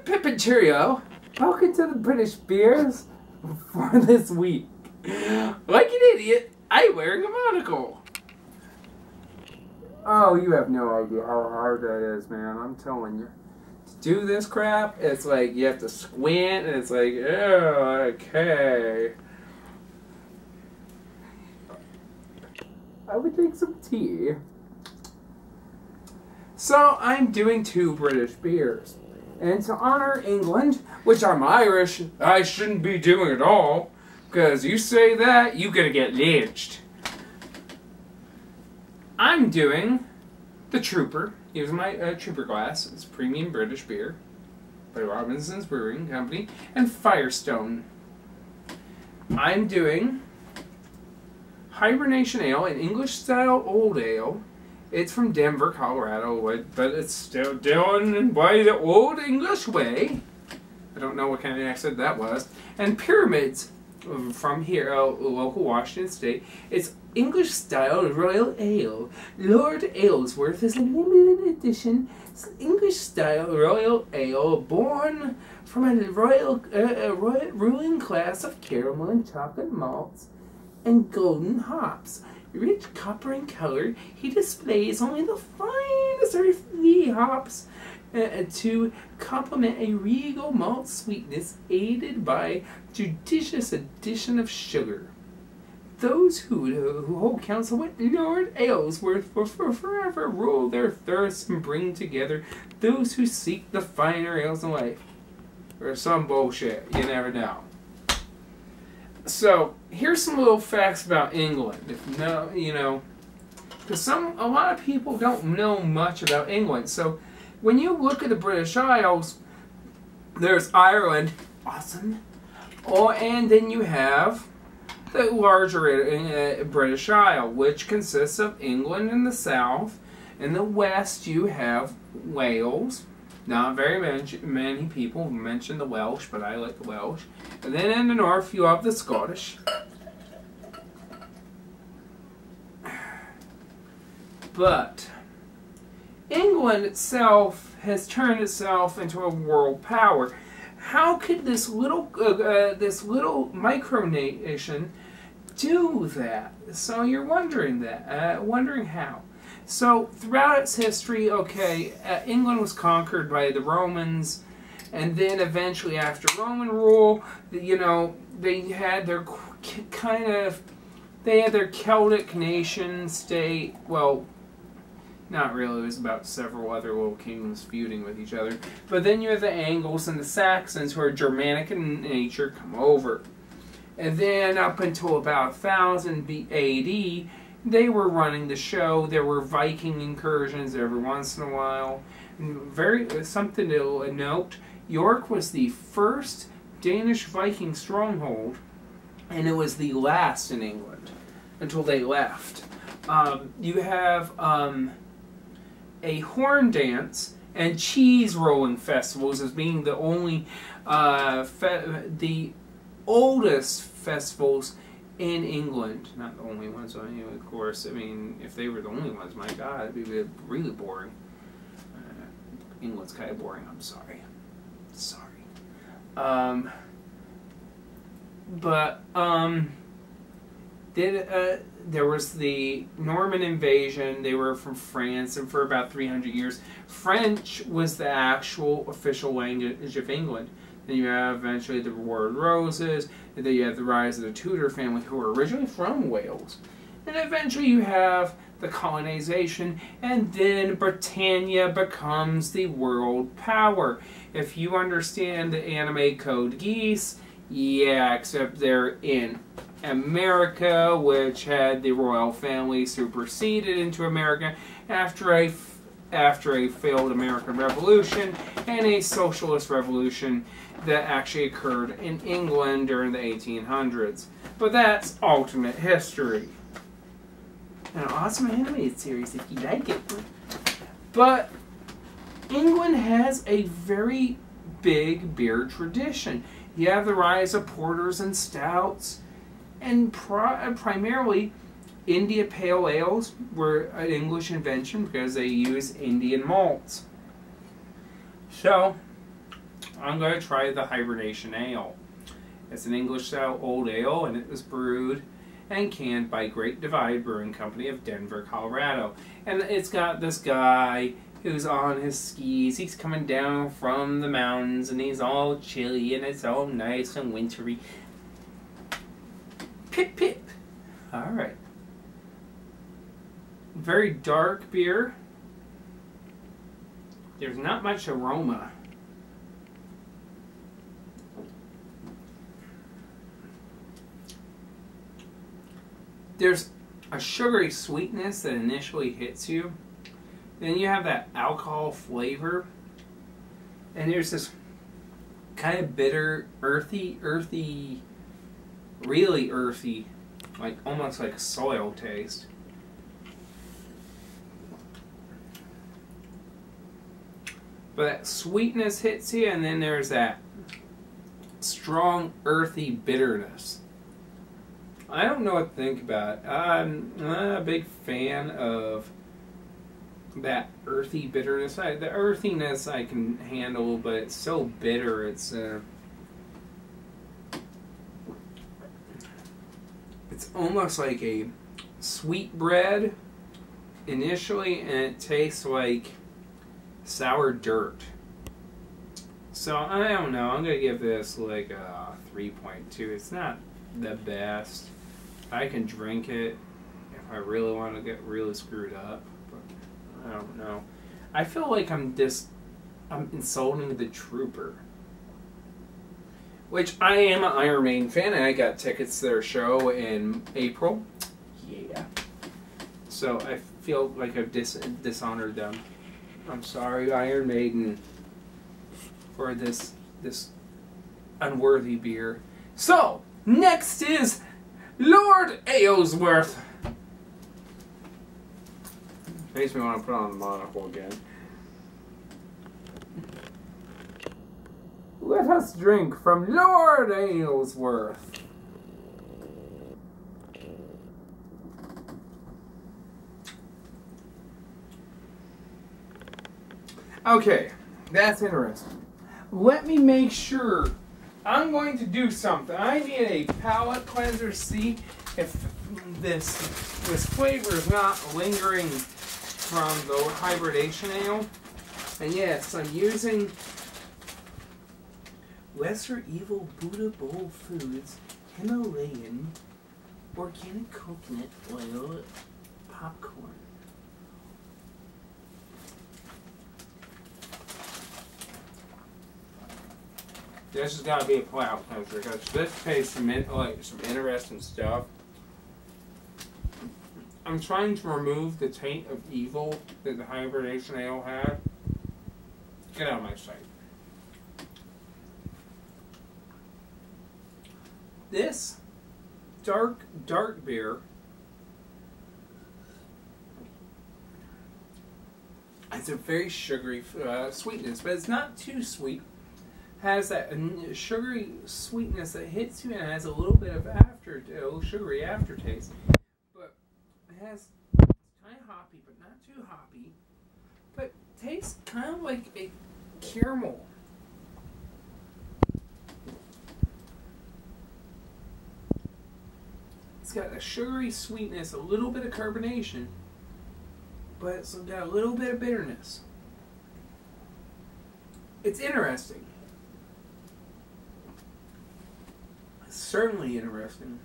Pip and Cheerio. Welcome to the British Beers for this week. Like an idiot, I'm wearing a monocle. Oh, you have no idea how hard that is, man. I'm telling you. To do this crap, it's like you have to squint, and it's like, oh, okay. I would take some tea. So, I'm doing 2 British beers. And to honor England, which I'm Irish, I shouldn't be doing at all. Because you say that, you're going to get lynched. I'm doing the Trooper. Here's my Trooper glass. It's premium British beer by Robinson's Brewing Company. And Firestone. I'm doing Hibernation Ale, an English-style old ale. It's from Denver, Colorado, but it's still done by the old English way. I don't know what kind of accent that was. And Pyramids from here, local Washington State. It's English-style Royal Ale. Lord Aylesworth is a limited edition English-style Royal Ale born from a royal ruling class of caramel and chocolate malts and golden hops. Rich copper in color, he displays only the finest earthy hops to complement a regal malt sweetness aided by judicious addition of sugar. Those who hold counsel with Lord Aylesworth will forever rule their thirst and bring together those who seek the finer ales in life. Or some bullshit, you never know. So, here's some little facts about England. If no, you know, because a lot of people don't know much about England. So, when you look at the British Isles, there's Ireland, awesome, and then you have the larger British Isle, which consists of England in the south. In the west, you have Wales. Not very many people mention the Welsh, but I like the Welsh. And then in the north, you have the Scottish. But England itself has turned itself into a world power. How could this little micronation do that? So you're wondering wondering how. So, throughout its history, okay, England was conquered by the Romans, and then eventually after Roman rule, you know, they had their Celtic nation state. Well, not really, it was about several other little kingdoms feuding with each other. But then you have the Angles and the Saxons, who are Germanic in nature, come over. And then up until about 1000 AD, they were running the show. There were Viking incursions every once in a while. Something to note, York was the first Danish Viking stronghold, and it was the last in England until they left. You have a horn dance and cheese rolling festivals as being the only the oldest festivals in England. Not the only ones, I mean, of course. I mean, if they were the only ones, my God, it'd be really boring. England's kind of boring, I'm sorry. There was the Norman invasion. They were from France, and for about 300 years, French was the actual official language of England. Then you have eventually the War of the Roses, and then you have the rise of the Tudor family, who were originally from Wales. And eventually you have the colonization, and then Britannia becomes the world power. If you understand the anime Code Geass, yeah, except they're in America, which had the royal family superseded into America after a failed American Revolution and a socialist revolution that actually occurred in England during the 1800s. But that's alternate history. An awesome animated series if you like it. But England has a very big beer tradition. You have the rise of porters and stouts, and primarily India Pale Ales were an English invention because they use Indian malts. So, I'm going to try the Hibernation Ale. It's an English-style old ale, and it was brewed and canned by Great Divide Brewing Company of Denver, Colorado. And it's got this guy who's on his skis. He's coming down from the mountains, and he's all chilly, and it's all nice and wintry. Pip, pip. All right. Very dark beer. There's not much aroma. There's a sugary sweetness that initially hits you. Then you have that alcohol flavor. And there's this kind of bitter, earthy, really earthy, like almost like a soil taste. But that sweetness hits you, and then there's that strong, earthy bitterness. I don't know what to think about it. I'm not a big fan of that earthy bitterness. The earthiness I can handle, but it's so bitter. It's almost like a sweet bread initially, and it tastes like sour dirt. So I don't know. I'm gonna give this like a 3.2. It's not the best. I can drink it if I really want to get really screwed up, but I don't know. I feel like I'm insulting the Trooper, which I am an Iron Maiden fan, and I got tickets to their show in April. Yeah. So I feel like I've dishonored them. I'm sorry, Iron Maiden, for this unworthy beer. So, next is Lord Aylesworth. Makes me want to put on the monocle again. Let us drink from Lord Aylesworth. Okay, that's interesting. Let me make sure. I'm going to do something. I need a palate cleanser to see if this flavor is not lingering from the hibernation ale. And yes, I'm using Lesser Evil Buddha Bowl Foods Himalayan Organic Coconut Oil Popcorn. This has got to be a palate cleanser because this tastes some interesting stuff. I'm trying to remove the taint of evil that the hibernation ale had. Get out of my sight. This dark beer has a very sugary sweetness, but it's not too sweet. Has that sugary sweetness that hits you, and it has a little bit of sugary aftertaste. But it has kind of hoppy, but not too hoppy. But tastes kind of like a caramel. It's got a sugary sweetness, a little bit of carbonation, but it's got a little bit of bitterness. It's interesting. Certainly interesting.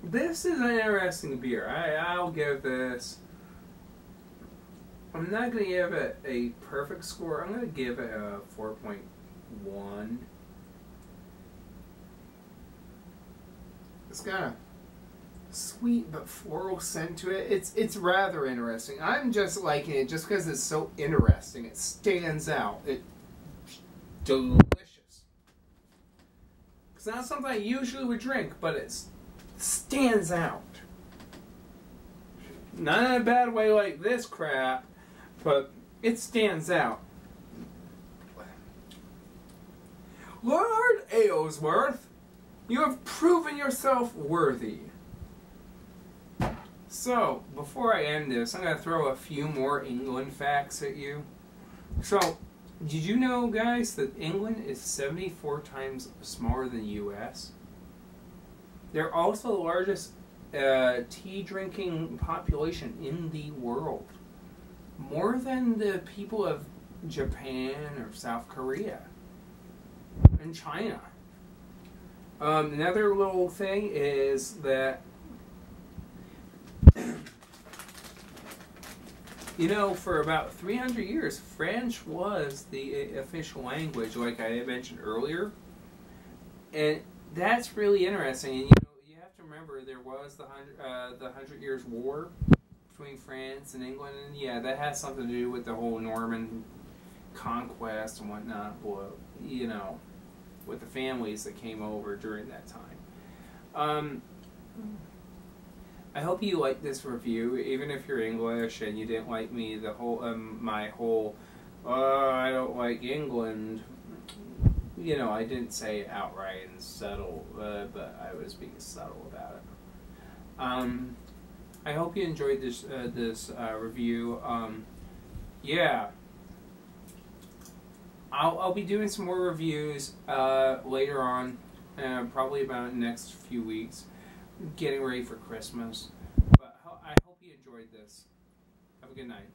This is an interesting beer. I'll give this. I'm not going to give it a perfect score. I'm going to give it a 4.1. It's got a sweet but floral scent to it. It's rather interesting. I'm just liking it just because it's so interesting. It stands out. It's delicious. It's not something I usually would drink, but it stands out. Not in a bad way like this crap, but it stands out. Lord Aylesworth, you have proven yourself worthy. So, before I end this, I'm going to throw a few more England facts at you. So, Did you know, guys, that England is 74 times smaller than the U.S.? They're also the largest tea drinking population in the world. More than the people of Japan or South Korea and China. Another little thing is that, you know, for about 300 years, French was the official language, like I mentioned earlier. And that's really interesting. And, you know, you have to remember there was the 100 Years' War between France and England. And, yeah, that has something to do with the whole Norman conquest and whatnot, you know, with the families that came over during that time. I hope you like this review, even if you're English and you didn't like me, the whole my whole I don't like England. You know, I didn't say it outright and subtle, but I was being subtle about it. I hope you enjoyed this review. Yeah, I'll be doing some more reviews later on, probably about the next few weeks. Getting ready for Christmas. But I hope you enjoyed this. Have a good night.